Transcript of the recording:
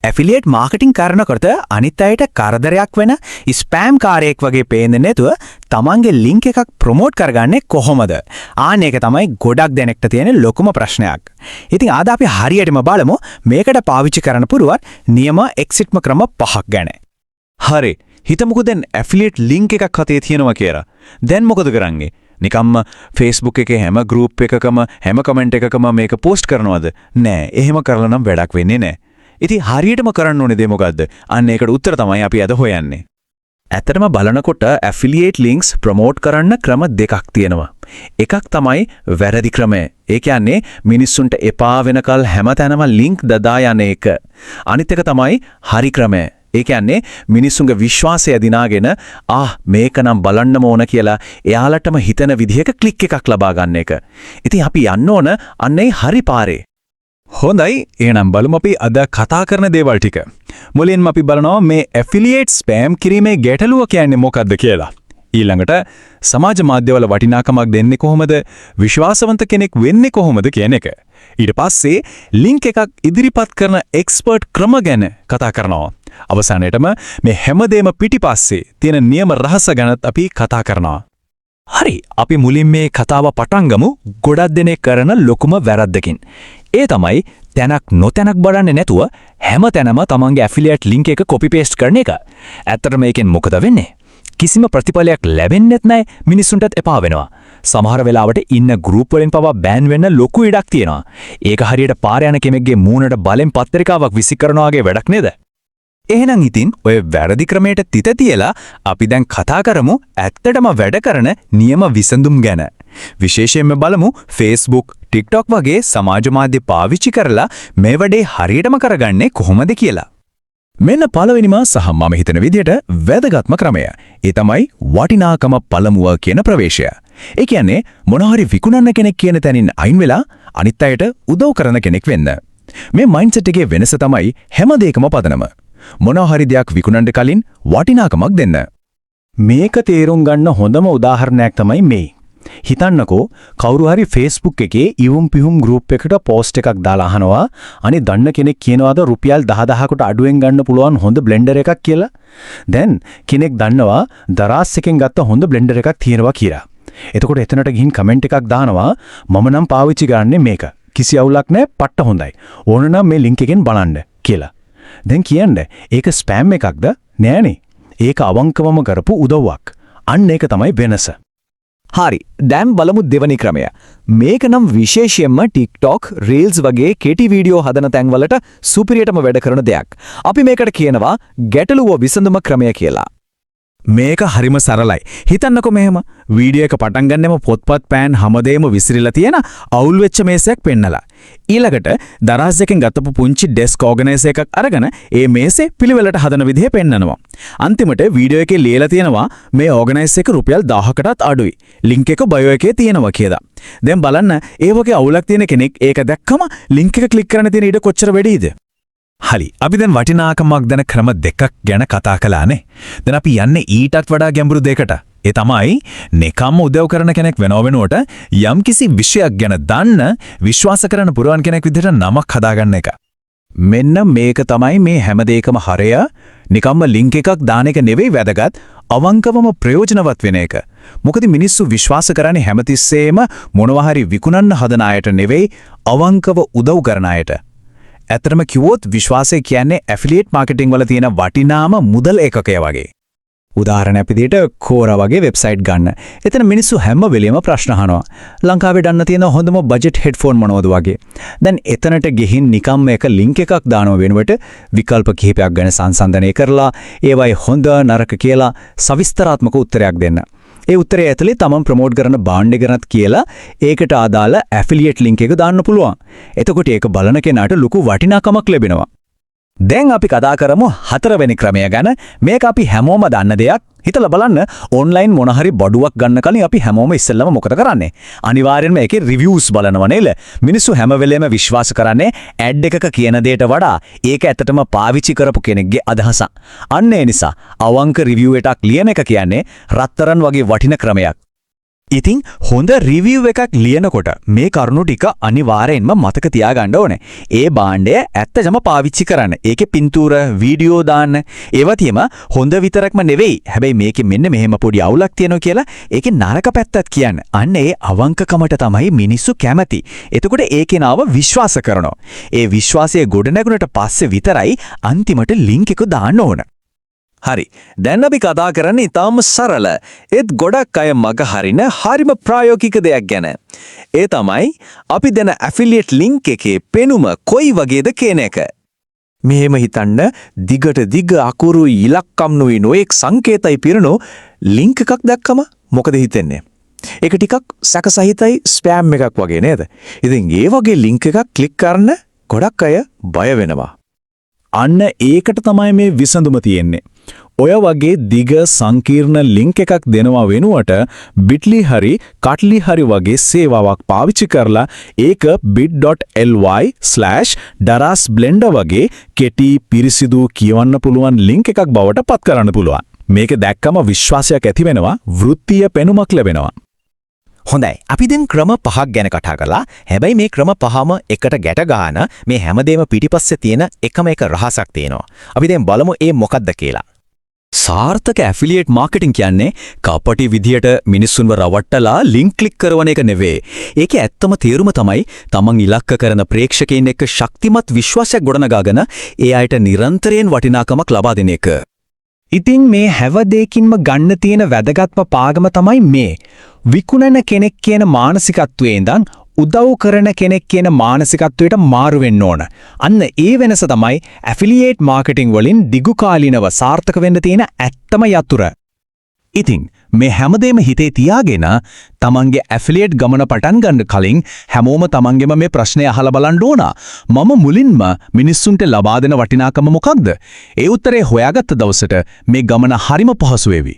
Affiliate marketing කරනකොට අනිත් අයට කරදරයක් වෙන ස්පෑම් කාරයෙක් වගේ පේන්නේ නැතුව තමන්ගේ ලින්ක් එකක් ප්‍රොමෝට් කරගන්නේ කොහොමද? ආන්න ඒක තමයි ගොඩක් දෙනෙක්ට තියෙන ලොකුම ප්‍රශ්නයක්. ඉතින් අද අපි හරියටම බලමු මේකට පාවිච්චි කරන්න පුරුවන් නියම එක්සිට්ම ක්‍රම 5ක් ගැන. හරි. හිතමුකෝ දැන් ඇෆිලියේට් ලින්ක් එකක් හතේ තියෙනවා කියලා. දැන් මොකද කරන්නේ? නිකම්ම Facebook එකේ හැම ගෲප් එකකම හැම කමෙන්ට් එකකම මේක පෝස්ට් කරනවද? නෑ. එහෙම කරලා නම් වැඩක් වෙන්නේ නෑ. ඉතින් හරියටම කරන්න ඕනේ දේ මොකද්ද? අන්න ඒකට උත්තර තමයි අපි අද හොයන්නේ. ඇත්තටම බලනකොට ඇෆිලියේට් ලින්ක්ස් ප්‍රොමෝට් කරන්න ක්‍රම දෙකක් තියෙනවා. එකක් තමයි වැරදි ක්‍රමය. ඒ කියන්නේ මිනිස්සුන්ට එපා වෙනකල් හැමතැනම ලින්ක් දදා යන එක. අනිත් එක තමයි හරි ක්‍රමය. ඒ කියන්නේ මිනිස්සුන්ගේ විශ්වාසය දිනාගෙන මේක නම් බලන්නම ඕන කියලා එයාලටම හිතන විදිහක ක්ලික් එකක් ලබා ගන්න එක. ඉතින් අපි යන්න ඕන අන්නේ හරි පාරේ. හොඳයි එහෙනම් බලමු අපි අද කතා කරන දේවල් ටික. මුලින්ම අපි බලනවා මේ ඇෆිලියේට් ස්පෑම් කිරීමේ ගැටලුව කියන්නේ මොකක්ද කියලා. ඊළඟට සමාජ මාධ්‍යවල වටිනාකමක් දෙන්නේ කොහොමද? විශ්වාසවන්ත කෙනෙක් වෙන්නේ කොහොමද කියන එක. ඊට පස්සේ ලින්ක් එකක් ඉදිරිපත් කරන එක්ස්පර්ට් ක්‍රම ගැන කතා කරනවා. අවසානයේටම මේ හැමදේම පිටිපස්සේ තියෙන නියම රහස ගැනත් අපි කතා කරනවා. හරි. අපි මුලින් මේ කතාව පටන් ගමු ගොඩක් දෙනෙක් කරන ලොකුම වැරද්දකින්. ඒ තමයි තැනක් නොතැනක් බලන්නේ නැතුව හැමතැනම තමන්ගේ ඇෆිලියේට් ලින්ක් එක කොපි පේස්ට් කරන එක. ඇත්තටම මේකෙන් මොකද වෙන්නේ? කිසිම ප්‍රතිඵලයක් ලැබෙන්නේත් නැහැ, මිනිස්සුන්ටත් එපා වෙනවා. සමහර වෙලාවට ඉන්න ගෲප් වලින් පවා බෑන් වෙන්න ලොකු ඉඩක් තියෙනවා. ඒක හරියට පාර යන කෙනෙක්ගේ මූණට බලෙන් පත්‍රිකාවක් විසි කරනවා වගේ වැඩක් නේද? එහෙනම් ඉතින් ඔය වැරදි ක්‍රමයට තිත තියලා අපි දැන් කතා කරමු ඇත්තටම වැඩ කරන නියම විසඳුම් ගැන. විශේෂයෙන්ම බලමු Facebook, TikTok වගේ සමාජ මාධ්‍ය පාවිච්චි කරලා මේ වැඩේ හරියටම කරගන්නේ කොහොමද කියලා. මෙන්න පළවෙනිම සහ මම හිතන විදිහට වැදගත්ම ක්‍රමය. ඒ තමයි වටිනාකම පළමුව කියන ප්‍රවේශය. ඒ කියන්නේ මොනහරි විකුණන්න කෙනෙක් කියන තැනින් අයින් වෙලා අනිත් අයට උදව් කරන කෙනෙක් වෙන්න. මේ මයින්ඩ්සෙට් එකේ වෙනස තමයි හැම දෙයකම පදනම. මොනහරි දෙයක් විකුණන්න කලින් වටිනාකමක් දෙන්න. මේක තේරුම් ගන්න හොඳම උදාහරණයක් තමයි මේ. හිතන්නකෝ කවුරු හරි Facebook එකේ ඉවුම් පිහුම් ගෲප් එකකට පෝස්ට් එකක් දාලා අහනවා අනේ දන්න කෙනෙක් කියනවාද රුපියල් 10000කට අඩුවෙන් ගන්න පුළුවන් හොඳ බ්ලෙන්ඩර් එකක් කියලා. දැන් කෙනෙක් දන්නවා දරාස් එකෙන් ගත්ත හොඳ බ්ලෙන්ඩර් එකක් තියෙනවා කියලා. එතකොට එතනට ගිහින් කමෙන්ට් එකක් දානවා මම නම් පාවිච්චි කරන්නේ මේක. කිසි අවුලක් නැහැ, පට්ට හොඳයි. ඕන නම් මේ ලින්ක් එකෙන් බලන්න කියලා. දැන් කියන්නේ ඒක ස්පෑම් එකක්ද? නෑනේ. ඒක අවංකවම කරපු උදව්වක්. අන්න ඒක තමයි වෙනස. හරි. දැන් බලමු දෙවනි ක්‍රමය. මේක නම් විශේෂයෙන්ම TikTok, Reels වගේ කෙටි වීඩියෝ හදන තැන්වලට සුපිරියටම වැඩ කරන දෙයක්. අපි මේකට කියනවා ගැටලුව විසඳුම ක්‍රමය කියලා. මේක හරිම සරලයි. හිතන්නකෝ මෙහෙම වීඩියෝ එක පටන් ගන්නෙම පොත්පත් පෑන් හැමදේම විසිරිලා තියෙන අවුල් වෙච්ච මේසයක් පෙන්නලා. ඊළඟට දරාස් එකෙන් ගත්තපු පුංචි ඩෙස්ක් ඕගනයිසර් එකක් අරගෙන ඒ මේසේ පිළිවෙලට හදන විදිහ පෙන්නනවා. අන්තිමට වීඩියෝ එකේ ලියලා තියෙනවා මේ ඕගනයිසර් එක රුපියල් 1000කටත් අඩුයි. ලින්ක් එක බයෝ එකේ තියෙනවා කියලා. දැන් බලන්න ඒ වගේ අවුලක් තියෙන කෙනෙක් ඒක දැක්කම ලින්ක් එක ක්ලික් කරන්න තියෙන ඉඩ කොච්චර වැඩිද? හරි. අපි දැන් වටිනාකමක් දැන ක්‍රම දෙකක් ගැන කතා කළානේ. දැන් අපි යන්නේ ඊටත් වඩා ගැඹුරු දෙයකට. ඒ තමයි නිකම්ම උදව් කරන කෙනෙක් වෙනව වෙනුවට යම්කිසි විෂයක් ගැන දන්න විශ්වාස කරන පුරවන් කෙනෙක් විදිහට නමක් හදාගන්න එක. මෙන්න මේක තමයි මේ හැම දෙයකම හරය. නිකම්ම ලින්ක් එකක් දාන එක නෙවෙයි වැදගත්. අවංකවම ප්‍රයෝජනවත් වෙන එක. මොකද මිනිස්සු විශ්වාස කරන්නේ හැමතිස්සෙම මොනවා හරි විකුණන්න හදන අයට නෙවෙයි අවංකව උදව් කරන අයට. ඇත්තටම කිව්වොත් විශ්වාසය කියන්නේ ඇෆිලියේට් මාකටිං වල තියෙන වටිනාම මුදල් ඒකකය වගේ. උදාහරණයක් විදිහට Quora වගේ වෙබ්සයිට් ගන්න. එතන මිනිස්සු හැම වෙලෙම ප්‍රශ්න අහනවා. ලංකාවේ ගන්න තියෙන හොඳම බජට් හෙඩ්ෆෝන් මොනවද වගේ. දැන් එතනට ගිහින් නිකම්ම එක ලින්ක් එකක් දානව වෙනුවට විකල්ප කිහිපයක් ගැන සංසන්දනය කරලා ඒවයි හොඳ නරක කියලා සවිස්තරාත්මක උත්තරයක් දෙන්න. ඒ උත්තරය ඇතුලේ තමන් ප්‍රොමෝට් කරන බ්‍රෑන්ඩ් එක ගැනත් කියලා ඒකට අදාළ ඇෆිලියේට් ලින්ක් එක දාන්න පුළුවන්. එතකොට ඒක බලන කෙනාට ලොකු වටිනාකමක් ලැබෙනවා. දැන් අපි කතා කරමු හතරවෙනි ක්‍රමය ගැන. මේක අපි හැමෝම දන්න දෙයක්. හිතලා බලන්න ඔන්ලයින් මොන හරි බඩුවක් ගන්න කලින් අපි හැමෝම ඉස්සෙල්ලම මොකද කරන්නේ? අනිවාර්යෙන්ම ඒකේ රිවිව්ස් බලනවා නේද? මිනිස්සු හැම වෙලේම විශ්වාස කරන්නේ ඇඩ් එකක කියන දේට වඩා ඒක ඇත්තටම පාවිච්චි කරපු කෙනෙක්ගේ අදහස. අන්න ඒ නිසා අවංක රිවිව් එකක් ලියන එක කියන්නේ රත්තරන් වගේ වටින ක්‍රමයක්. ඉතින් හොඳ රිවිව් එකක් ලියනකොට මේ කරුණු ටික අනිවාර්යෙන්ම මතක තියාගන්න ඕනේ. ඒ භාණ්ඩය ඇත්තටම පාවිච්චි කරන්න. ඒකේ පින්තූර, වීඩියෝ දාන්න. ඒවතියම හොඳ විතරක්ම නෙවෙයි. හැබැයි මේකේ මෙන්න මෙහෙම පොඩි අවුලක් තියෙනවා කියලා ඒකේ නරක පැත්තත් කියන්න. අන්න ඒ අවංකකමට තමයි මිනිස්සු කැමති. එතකොට ඒ කෙනාව විශ්වාස කරනවා. ඒ විශ්වාසය ගොඩනැගුණට පස්සේ විතරයි අන්තිමට ලින්ක් එක දාන්න ඕන. හරි. දැන් අපි කතා කරන්නේ ඊටාම සරල. ඒත් ගොඩක් අය මග හරින හරිම ප්‍රායෝගික දෙයක් ගැන. ඒ තමයි අපි දෙන ඇෆිලියේට් ලින්ක් එකේ පෙනුම කොයි වගේද කියන එක. මෙහෙම හිතන්න දිගට දිග අකුරු ඉලක්කම් නොවේ නොඑක් සංකේතයි පිරෙනෝ ලින්ක් එකක් දැක්කම මොකද හිතෙන්නේ? ඒක ටිකක් සැකසහිතයි ස්පෑම් එකක් වගේ නේද? ඉතින් ඒ වගේ ලින්ක් එකක් ක්ලික් කරන්න ගොඩක් අය බය වෙනවා. අන්න ඒකට තමයි මේ විසඳුම තියෙන්නේ. ඔය වගේ දිග සංකීර්ණ ලින්ක් එකක් දෙනවා වෙනුවට bit.ly හරි cut.ly හරි වගේ සේවාවක් පාවිච්චි කරලා ඒක bit.ly/darasblender වගේ කෙටි පිරිසිදු කියවන්න පුළුවන් ලින්ක් එකක් බවට පත් කරන්න පුළුවන්. මේක දැක්කම විශ්වාසයක් ඇති වෙනවා, වෘත්තීය පෙනුමක් ලැබෙනවා. හොඳයි. අපි දැන් ක්‍රම පහක් ගැන කතා කළා. හැබැයි මේ ක්‍රම පහම එකට ගැට ගන්න මේ හැමදේම පිටිපස්සේ තියෙන එකම එක රහසක් තියෙනවා. අපි දැන් බලමු ඒ මොකක්ද කියලා. සාර්ථක ඇෆිලියේට් මාකටිං කියන්නේ කපටි විදියට මිනිස්සුන්ව රවට්ටලා ලින්ක් ක්ලික් කරන එක නෙවෙයි. ඒකේ ඇත්තම තේරුම තමයි තමන් ඉලක්ක කරන ප්‍රේක්ෂකයන් එක්ක ශක්තිමත් විශ්වාසයක් ගොඩනගාගෙන ඒ අයට නිරන්තරයෙන් වටිනාකමක් ලබා දෙන එක. ඉතින් මේ හැව දෙයකින්ම ගන්න තියෙන වැදගත්ම පාගම තමයි මේ. විකුණන කෙනෙක් කියන මානසිකත්වයේ ඉඳන් උදව් කරන කෙනෙක් කියන මානසිකත්වයට මාරු වෙන්න ඕන. අන්න ඒ වෙනස තමයි ඇෆිලියේට් මාකටිං වලින් දිගුකාලීනව සාර්ථක වෙන්න තියෙන ඇත්තම යතුර. ඉතින් මේ හැමදේම හිතේ තියාගෙන තමන්ගේ ඇෆිලියේට් ගමන පටන් ගන්න කලින් හැමෝම තමන්ගෙම මේ ප්‍රශ්නය අහලා බලන්න ඕන. මම මුලින්ම මිනිස්සුන්ට ලබා දෙන වටිනාකම මොකක්ද? ඒ උත්තරේ හොයාගත්ත දවසට මේ ගමන හරිම පහසු වෙවි.